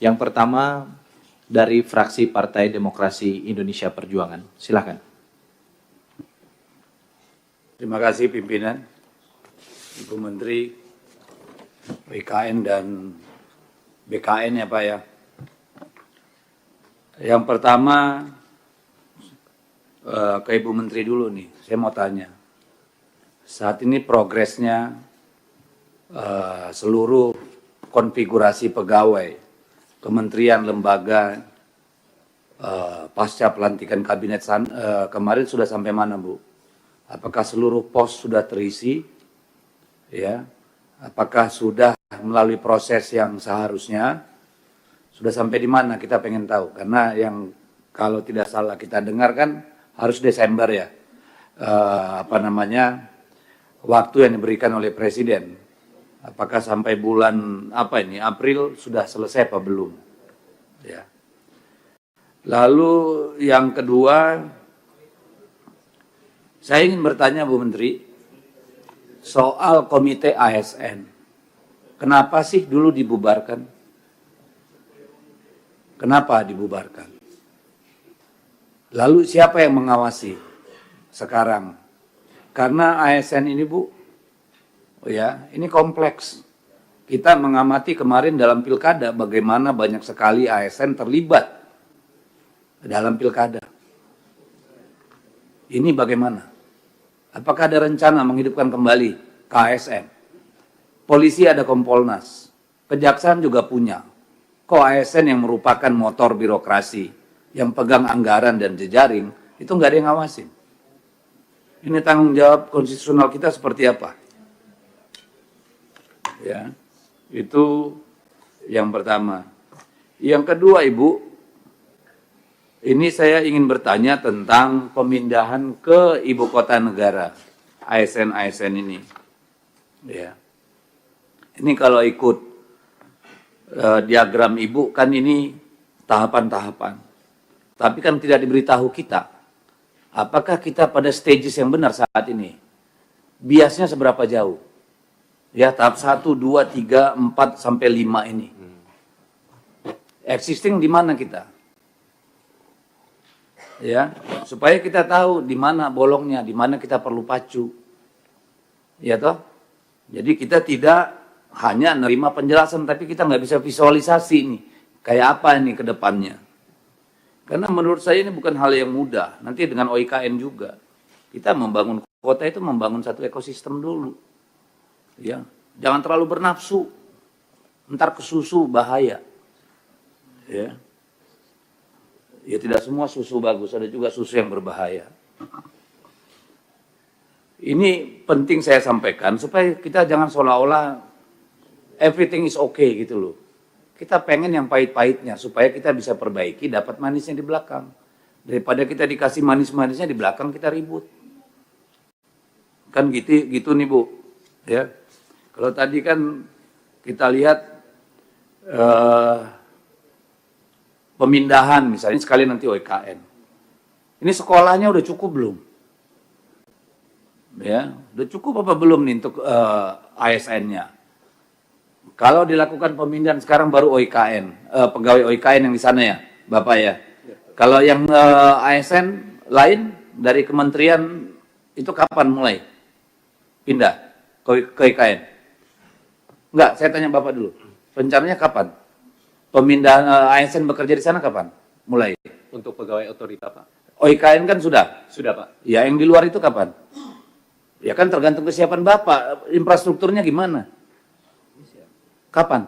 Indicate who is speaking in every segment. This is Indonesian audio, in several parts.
Speaker 1: Yang pertama dari fraksi Partai Demokrasi Indonesia Perjuangan. Silakan.
Speaker 2: Terima kasih pimpinan, Ibu Menteri, WKN dan BKN ya Pak ya. Yang pertama ke Ibu Menteri dulu nih, saya mau tanya. Saat ini progresnya seluruh konfigurasi pegawai, kementerian, lembaga, pasca pelantikan kabinet kemarin sudah sampai mana Bu? Apakah seluruh pos sudah terisi? Ya, apakah sudah melalui proses yang seharusnya? Sudah sampai di mana? Kita pengen tahu. Karena yang kalau tidak salah kita dengar kan harus Desember ya. Waktu yang diberikan oleh Presiden. Apakah sampai bulan April sudah selesai apa belum? Ya. Lalu yang kedua, saya ingin bertanya Bu Menteri soal komite ASN. Kenapa sih dulu dibubarkan? Kenapa dibubarkan? Lalu siapa yang mengawasi sekarang? Karena ASN ini Bu, ini kompleks. Kita mengamati kemarin dalam pilkada bagaimana banyak sekali ASN terlibat dalam pilkada. Ini bagaimana? Apakah ada rencana menghidupkan kembali ke ASN? Polisi ada Kompolnas, Kejaksaan juga punya. Kok ASN yang merupakan motor birokrasi, yang pegang anggaran dan jejaring, itu nggak ada yang ngawasin. Ini tanggung jawab konstitusional kita seperti apa? Ya, itu yang pertama. Yang kedua, Ibu, ini saya ingin bertanya tentang pemindahan ke ibu kota negara, ASN ini. Ya, ini kalau ikut diagram Ibu kan ini tahapan-tahapan. Tapi kan tidak diberitahu kita. Apakah kita pada stages yang benar saat ini? Biasnya seberapa jauh? Ya, tahap 1, 2, 3, 4, sampai 5 ini. Existing di mana kita? Ya, supaya kita tahu di mana bolongnya, di mana kita perlu pacu. Ya toh? Jadi kita tidak hanya nerima penjelasan, tapi kita nggak bisa visualisasi nih, kayak apa ini ke depannya. Karena menurut saya ini bukan hal yang mudah. Nanti dengan OIKN juga. Kita membangun kota itu membangun satu ekosistem dulu. Ya, jangan terlalu bernafsu. Ntar kesusu bahaya. Ya. Ya tidak semua susu bagus, ada juga susu yang berbahaya. Ini penting saya sampaikan supaya kita jangan seolah-olah everything is okay gitu loh. Kita pengen yang pahit-pahitnya supaya kita bisa perbaiki, dapat manisnya di belakang. Daripada kita dikasih manis-manisnya di belakang kita ribut. Kan gitu nih Bu. Ya. Kalau tadi kan kita lihat pemindahan misalnya sekali nanti OIKN. Ini sekolahnya udah cukup belum? Ya, udah cukup apa belum nih untuk ASN-nya? Kalau dilakukan pemindahan sekarang baru OIKN, pegawai OIKN yang di sana ya, Bapak ya. Kalau yang ASN lain dari kementerian itu kapan mulai pindah ke OIKN? Enggak, saya tanya Bapak dulu. Rencananya kapan? Pemindahan ASN bekerja di sana kapan? Mulai?
Speaker 3: Untuk pegawai otorita, Pak.
Speaker 2: OIKN kan sudah?
Speaker 3: Sudah, Pak.
Speaker 2: Ya, yang di luar itu kapan? Ya kan tergantung kesiapan Bapak. Infrastrukturnya gimana? Kapan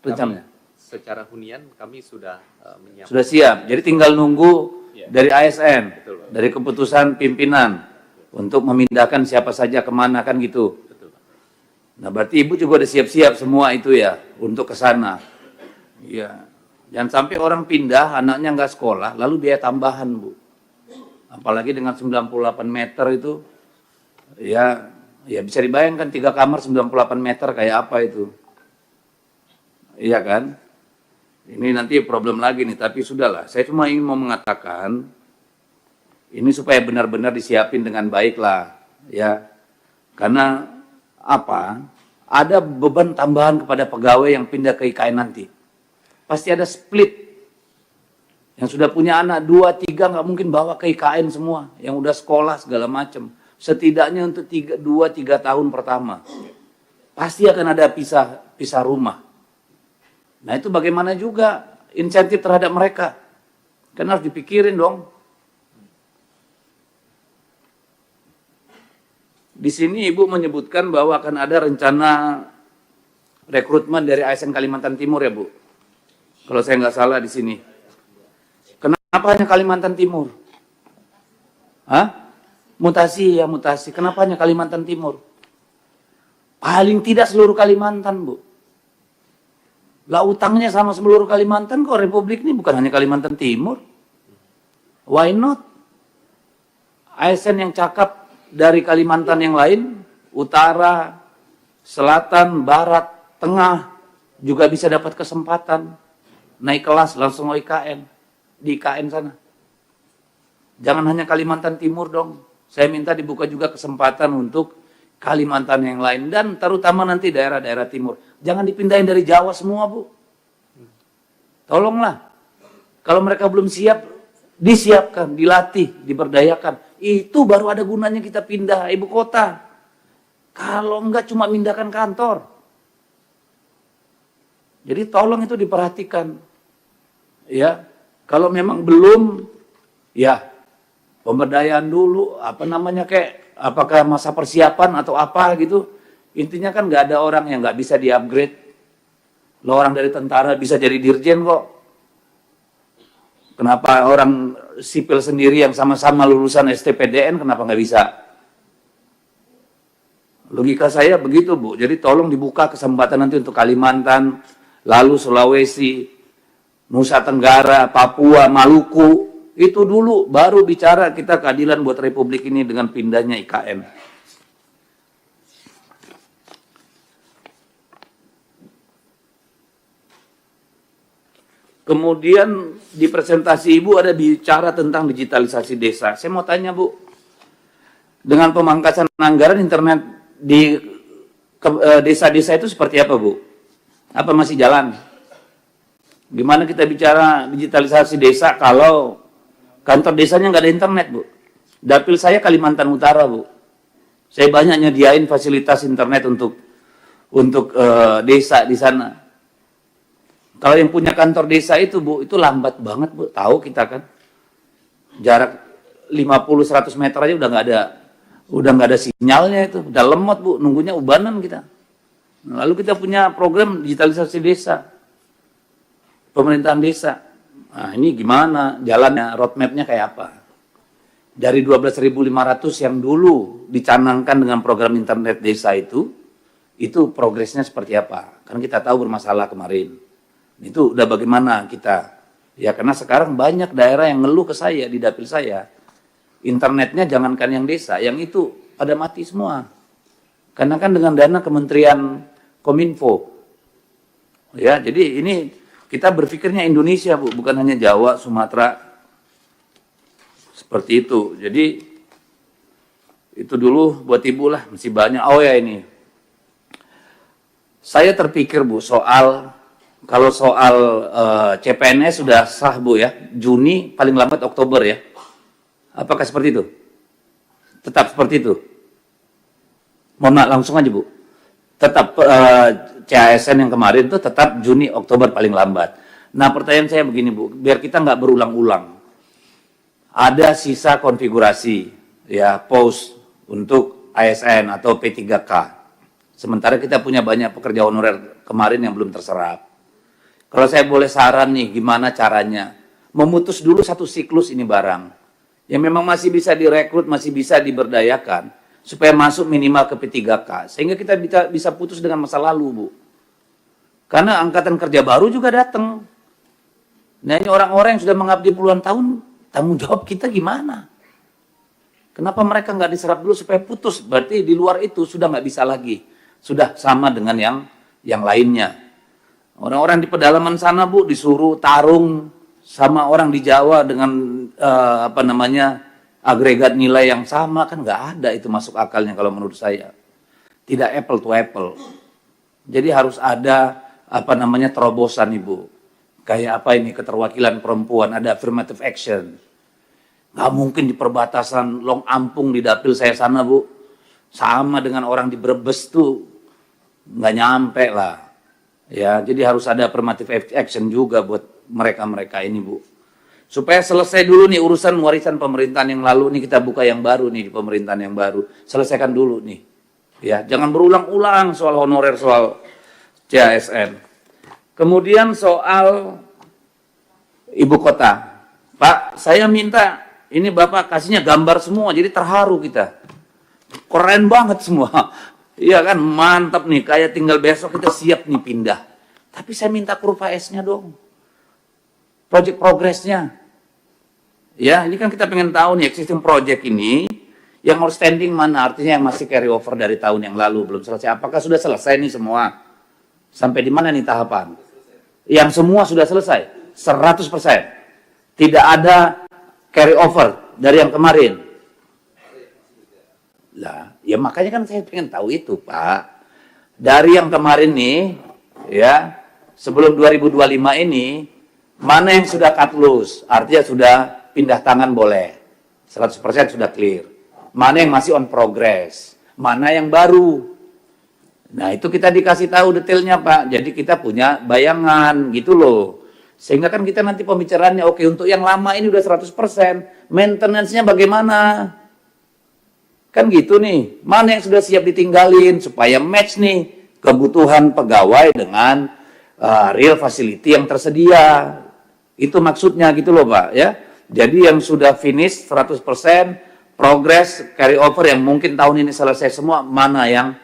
Speaker 2: rencananya?
Speaker 3: Secara hunian kami sudah menyiapkan.
Speaker 2: Sudah siap. Jadi tinggal nunggu dari ASN,
Speaker 3: Betul, Pak.
Speaker 2: dari keputusan pimpinan untuk memindahkan siapa saja kemana kan gitu.
Speaker 3: Betul, Pak.
Speaker 2: Nah, berarti Ibu juga udah siap-siap semua itu ya untuk ke sana. Ya, jangan sampai orang pindah, anaknya nggak sekolah, lalu biaya tambahan, Bu. Apalagi dengan 98 meter itu, ya bisa dibayangkan 3 kamar 98 meter kayak apa itu. Iya kan? Ini nanti problem lagi nih, tapi sudahlah. Saya cuma ingin mau mengatakan, ini supaya benar-benar disiapin dengan baik lah, ya. Karena apa? Ada beban tambahan kepada pegawai yang pindah ke IKN nanti. pasti ada split. Yang sudah punya anak 2, 3 nggak mungkin bawa ke IKN semua. Yang udah sekolah segala macam. Setidaknya untuk 2, 3 tahun pertama. Pasti akan ada pisah rumah. Nah itu bagaimana juga insentif terhadap mereka. Kan harus dipikirin dong. Di sini Ibu menyebutkan bahwa akan ada rencana rekrutmen dari ASN Kalimantan Timur ya Bu. Kalau saya nggak salah di sini. Kenapa hanya Kalimantan Timur? Hah? Mutasi ya mutasi. Kenapa hanya Kalimantan Timur? Paling tidak seluruh Kalimantan Bu. Lah utangnya sama seluruh Kalimantan kok Republik ini bukan hanya Kalimantan Timur. Why not? ASN yang cakap dari Kalimantan yang lain, utara, selatan, barat, tengah, juga bisa dapat kesempatan naik kelas langsung OIKN di IKN sana. Jangan hanya Kalimantan Timur dong. Saya minta dibuka juga kesempatan untuk Kalimantan yang lain dan terutama nanti daerah-daerah timur. Jangan dipindahin dari Jawa semua, Bu. Tolonglah. Kalau mereka belum siap, disiapkan, dilatih, diberdayakan. Itu baru ada gunanya kita pindah ibu kota. Kalau enggak cuma pindahkan kantor. Jadi tolong itu diperhatikan. Ya, kalau memang belum, ya pemberdayaan dulu, kayak apakah masa persiapan atau apa gitu. Intinya kan nggak ada orang yang nggak bisa di-upgrade. Lo orang dari tentara bisa jadi dirjen kok. Kenapa orang sipil sendiri yang sama-sama lulusan STPDN kenapa nggak bisa? Logika saya begitu Bu. Jadi tolong dibuka kesempatan nanti untuk Kalimantan, lalu Sulawesi, Nusa Tenggara, Papua, Maluku. Itu dulu baru bicara kita keadilan buat Republik ini dengan pindahnya IKN. Kemudian di presentasi Ibu ada bicara tentang digitalisasi desa. Saya mau tanya Bu, dengan pemangkasan anggaran internet di desa-desa itu seperti apa Bu? Apa masih jalan? Gimana kita bicara digitalisasi desa kalau kantor desanya nggak ada internet Bu? Dapil saya Kalimantan Utara Bu. Saya banyak nyediain fasilitas internet untuk desa di sana. Kalau yang punya kantor desa itu Bu, itu lambat banget Bu. Tahu kita kan. Jarak 50-100 meter aja udah nggak ada sinyalnya itu. Udah lemot Bu, nunggunya ubanan kita. Lalu kita punya program digitalisasi desa. Pemerintahan desa. Nah ini gimana jalannya, roadmap-nya kayak apa? Dari 12.500 yang dulu dicanangkan dengan program internet desa itu progresnya seperti apa? Karena kita tahu bermasalah kemarin. Itu udah bagaimana kita? Ya karena sekarang banyak daerah yang ngeluh ke saya di dapil saya. Internetnya jangankan yang desa, yang itu pada mati semua. Karena kan dengan dana Kementerian Kominfo. Ya, jadi ini kita berpikirnya Indonesia Bu, bukan hanya Jawa, Sumatera. Seperti itu. Jadi itu dulu buat Ibu lah, masih banyak. Oh ya ini. Saya terpikir Bu kalau soal CPNS sudah sah Bu ya, Juni paling lambat Oktober ya. Apakah seperti itu? Tetap seperti itu? Mohon langsung aja Bu. Tetap CASN yang kemarin itu tetap Juni Oktober paling lambat. Nah pertanyaan saya begini Bu, biar kita nggak berulang-ulang. Ada sisa konfigurasi ya post untuk ASN atau P3K. Sementara kita punya banyak pekerja honorer kemarin yang belum terserap. Kalau saya boleh saran nih, gimana caranya? Memutus dulu satu siklus ini barang. Yang memang masih bisa direkrut, masih bisa diberdayakan. Supaya masuk minimal ke P3K. Sehingga kita bisa putus dengan masa lalu, Bu. Karena angkatan kerja baru juga datang. Nah ini orang-orang yang sudah mengabdi puluhan tahun, tanggung jawab kita gimana? Kenapa mereka nggak diserap dulu supaya putus? Berarti di luar itu sudah nggak bisa lagi. Sudah sama dengan yang lainnya. Orang-orang di pedalaman sana Bu disuruh tarung sama orang di Jawa dengan agregat nilai yang sama, kan nggak ada itu masuk akalnya kalau menurut saya. Tidak apple to apple. Jadi harus ada terobosan Ibu. Kayak apa ini, keterwakilan perempuan, ada affirmative action. Nggak mungkin di perbatasan Long Ampung di dapil saya sana, Bu. Sama dengan orang di Brebes tuh, nggak nyampe lah. Ya, jadi harus ada affirmative action juga buat mereka-mereka ini, Bu. Supaya selesai dulu nih urusan warisan pemerintahan yang lalu, nih kita buka yang baru nih di pemerintahan yang baru. Selesaikan dulu nih. Ya, jangan berulang-ulang soal honorer, soal CASN. Kemudian soal ibu kota. Pak, saya minta ini Bapak kasihnya gambar semua, jadi terharu kita. Keren banget semua. Iya kan, mantap nih, kayak tinggal besok kita siap nih pindah. Tapi saya minta kurva S-nya dong. Project progress-nya. Ya, ini kan kita pengen tahu nih, existing project ini, yang outstanding mana, artinya yang masih carry over dari tahun yang lalu, belum selesai. Apakah sudah selesai nih semua? Sampai di mana nih tahapan? Yang semua sudah selesai, 100%. Tidak ada carry over dari yang kemarin. Lah, ya makanya kan saya pengen tahu itu, Pak. Dari yang kemarin nih, ya, sebelum 2025 ini, mana yang sudah cut loose, artinya sudah pindah tangan boleh. 100% sudah clear. Mana yang masih on progress, mana yang baru. Nah, itu kita dikasih tahu detailnya, Pak. Jadi kita punya bayangan gitu loh. Sehingga kan kita nanti pembicaraannya, oke, untuk yang lama ini udah 100%, maintenance-nya bagaimana? Kan gitu nih, mana yang sudah siap ditinggalin supaya match nih kebutuhan pegawai dengan real facility yang tersedia. Itu maksudnya gitu loh, Pak, ya. Jadi yang sudah finish 100%, progress, carry over yang mungkin tahun ini selesai semua, mana yang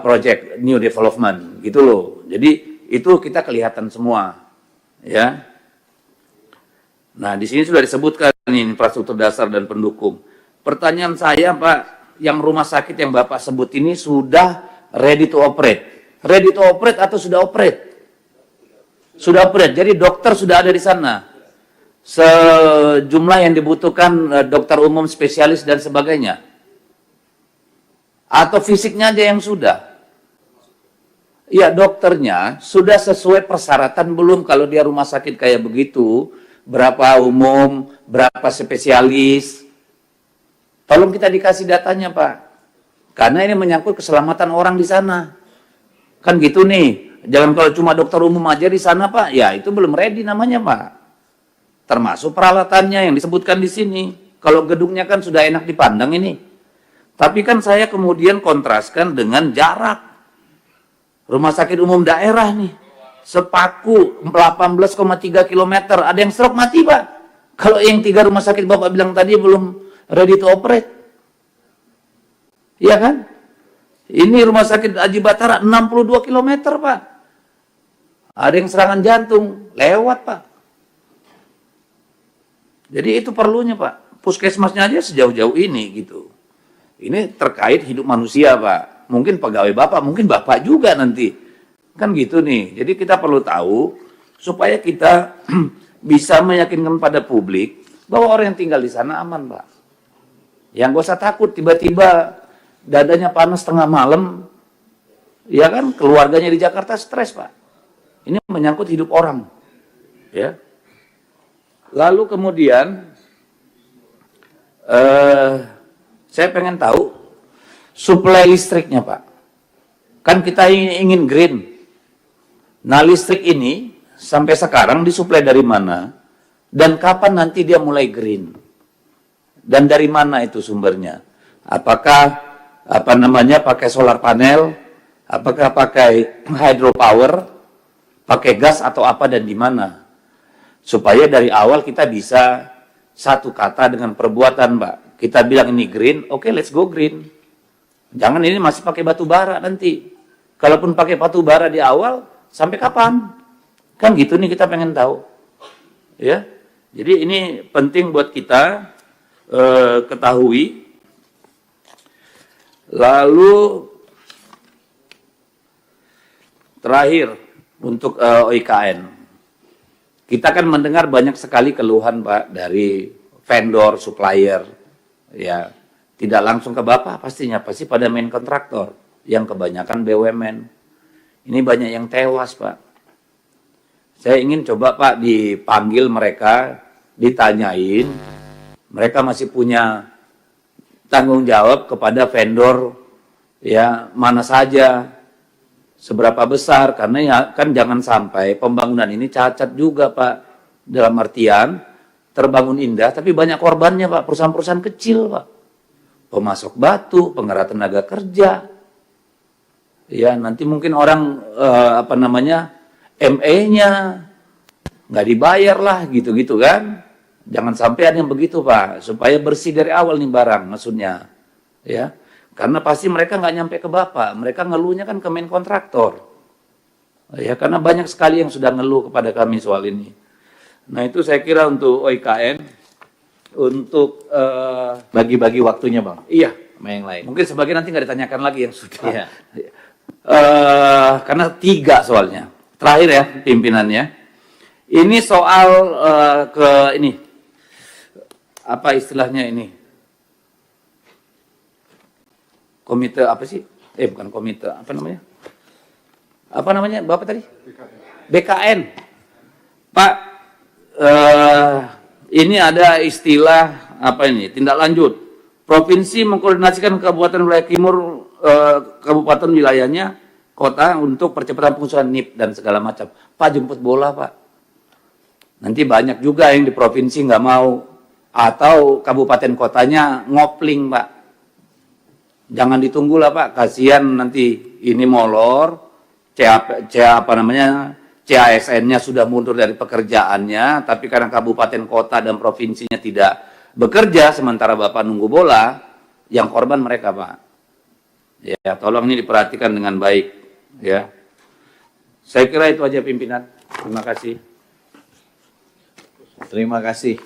Speaker 2: project new development gitu loh. Jadi itu kita kelihatan semua, ya. Nah, di sini sudah disebutkan ini infrastruktur dasar dan pendukung. Pertanyaan saya, Pak, yang rumah sakit yang Bapak sebut ini sudah ready to operate. Ready to operate atau sudah operate? Sudah operate. Jadi dokter sudah ada di sana. Sejumlah yang dibutuhkan dokter umum, spesialis dan sebagainya. Atau fisiknya aja yang sudah? Ya, dokternya sudah sesuai persyaratan belum kalau dia rumah sakit kayak begitu? Berapa umum, berapa spesialis? Tolong kita dikasih datanya, Pak. Karena ini menyangkut keselamatan orang di sana. Kan gitu nih. Jangan kalau cuma dokter umum aja di sana, Pak. Ya, itu belum ready namanya, Pak. Termasuk peralatannya yang disebutkan di sini. Kalau gedungnya kan sudah enak dipandang ini. Tapi kan saya kemudian kontraskan dengan jarak. Rumah sakit umum daerah nih. Sepaku 18,3 km. Ada yang stroke mati, Pak. Kalau yang 3 rumah sakit Bapak bilang tadi belum ready to operate. Iya kan? Ini rumah sakit Haji Batara 62 km, Pak. Ada yang serangan jantung. Lewat, Pak. Jadi itu perlunya, Pak. Puskesmasnya aja sejauh-jauh ini gitu. Ini terkait hidup manusia, Pak. Mungkin pegawai Bapak, mungkin Bapak juga nanti. Kan gitu nih. Jadi kita perlu tahu supaya kita bisa meyakinkan pada publik bahwa orang yang tinggal di sana aman, Pak. Yang gak usah takut tiba-tiba dadanya panas tengah malam. Ya kan, keluarganya di Jakarta stres, Pak. Ini menyangkut hidup orang. Ya. Lalu kemudian saya pengen tahu suplai listriknya, Pak. Kan kita ingin green. Nah, listrik ini sampai sekarang disuplai dari mana? Dan kapan nanti dia mulai green? Dan dari mana itu sumbernya? Apakah pakai solar panel? Apakah pakai hydropower? Pakai gas atau apa dan di mana? Supaya dari awal kita bisa satu kata dengan perbuatan, Pak. Kita bilang ini green, oke, let's go green. Jangan ini masih pakai batu bara nanti. Kalaupun pakai batu bara di awal, sampai kapan? Kan gitu nih kita pengen tahu. Ya. Jadi ini penting buat kita ketahui. Lalu terakhir untuk OIKN. Kita kan mendengar banyak sekali keluhan, Pak, dari vendor, supplier, ya, tidak langsung ke Bapak pastinya, pasti pada main kontraktor, yang kebanyakan BUMN. Ini banyak yang tewas, Pak. Saya ingin coba Pak dipanggil mereka, ditanyain, mereka masih punya tanggung jawab kepada vendor ya mana saja, seberapa besar, karena ya kan jangan sampai pembangunan ini cacat juga Pak, dalam artian terbangun indah tapi banyak korbannya Pak, perusahaan-perusahaan kecil Pak, pemasok batu, penggerak tenaga kerja, ya nanti mungkin orang ME-nya nggak dibayar lah gitu-gitu kan. Jangan sampai ada yang begitu Pak, supaya bersih dari awal nih barang maksudnya. Ya, karena pasti mereka nggak nyampe ke Bapak, mereka ngeluhnya kan ke main kontraktor. Ya, karena banyak sekali yang sudah ngeluh kepada kami soal ini. Nah itu saya kira untuk OIKN, untuk
Speaker 1: Bagi-bagi waktunya Bang,
Speaker 2: iya,
Speaker 1: sama yang lain.
Speaker 2: mungkin sebagian nanti nggak ditanyakan lagi yang sudah.
Speaker 1: Iya.
Speaker 2: Karena 3 soalnya. Terakhir ya pimpinannya. Ini soal ini apa istilahnya ini? Komite apa sih? Bukan komite, apa namanya? Apa namanya Bapak tadi? BKN. Pak, ini ada istilah apa ini? Tindak lanjut. Provinsi mengkoordinasikan kabupaten wilayah timur, kabupaten wilayahnya, kota untuk percepatan pengusulan NIP dan segala macam. Pak jemput bola Pak. Nanti banyak juga yang di provinsi nggak mau, atau kabupaten kotanya ngopling Pak. Jangan ditunggu lah Pak, kasihan nanti ini molor, CASN-nya sudah mundur dari pekerjaannya, tapi karena kabupaten kota dan provinsinya tidak bekerja, sementara Bapak nunggu bola, yang korban mereka Pak. Ya, tolong ini diperhatikan dengan baik. Ya, saya kira itu aja pimpinan. Terima kasih.
Speaker 1: Terima kasih.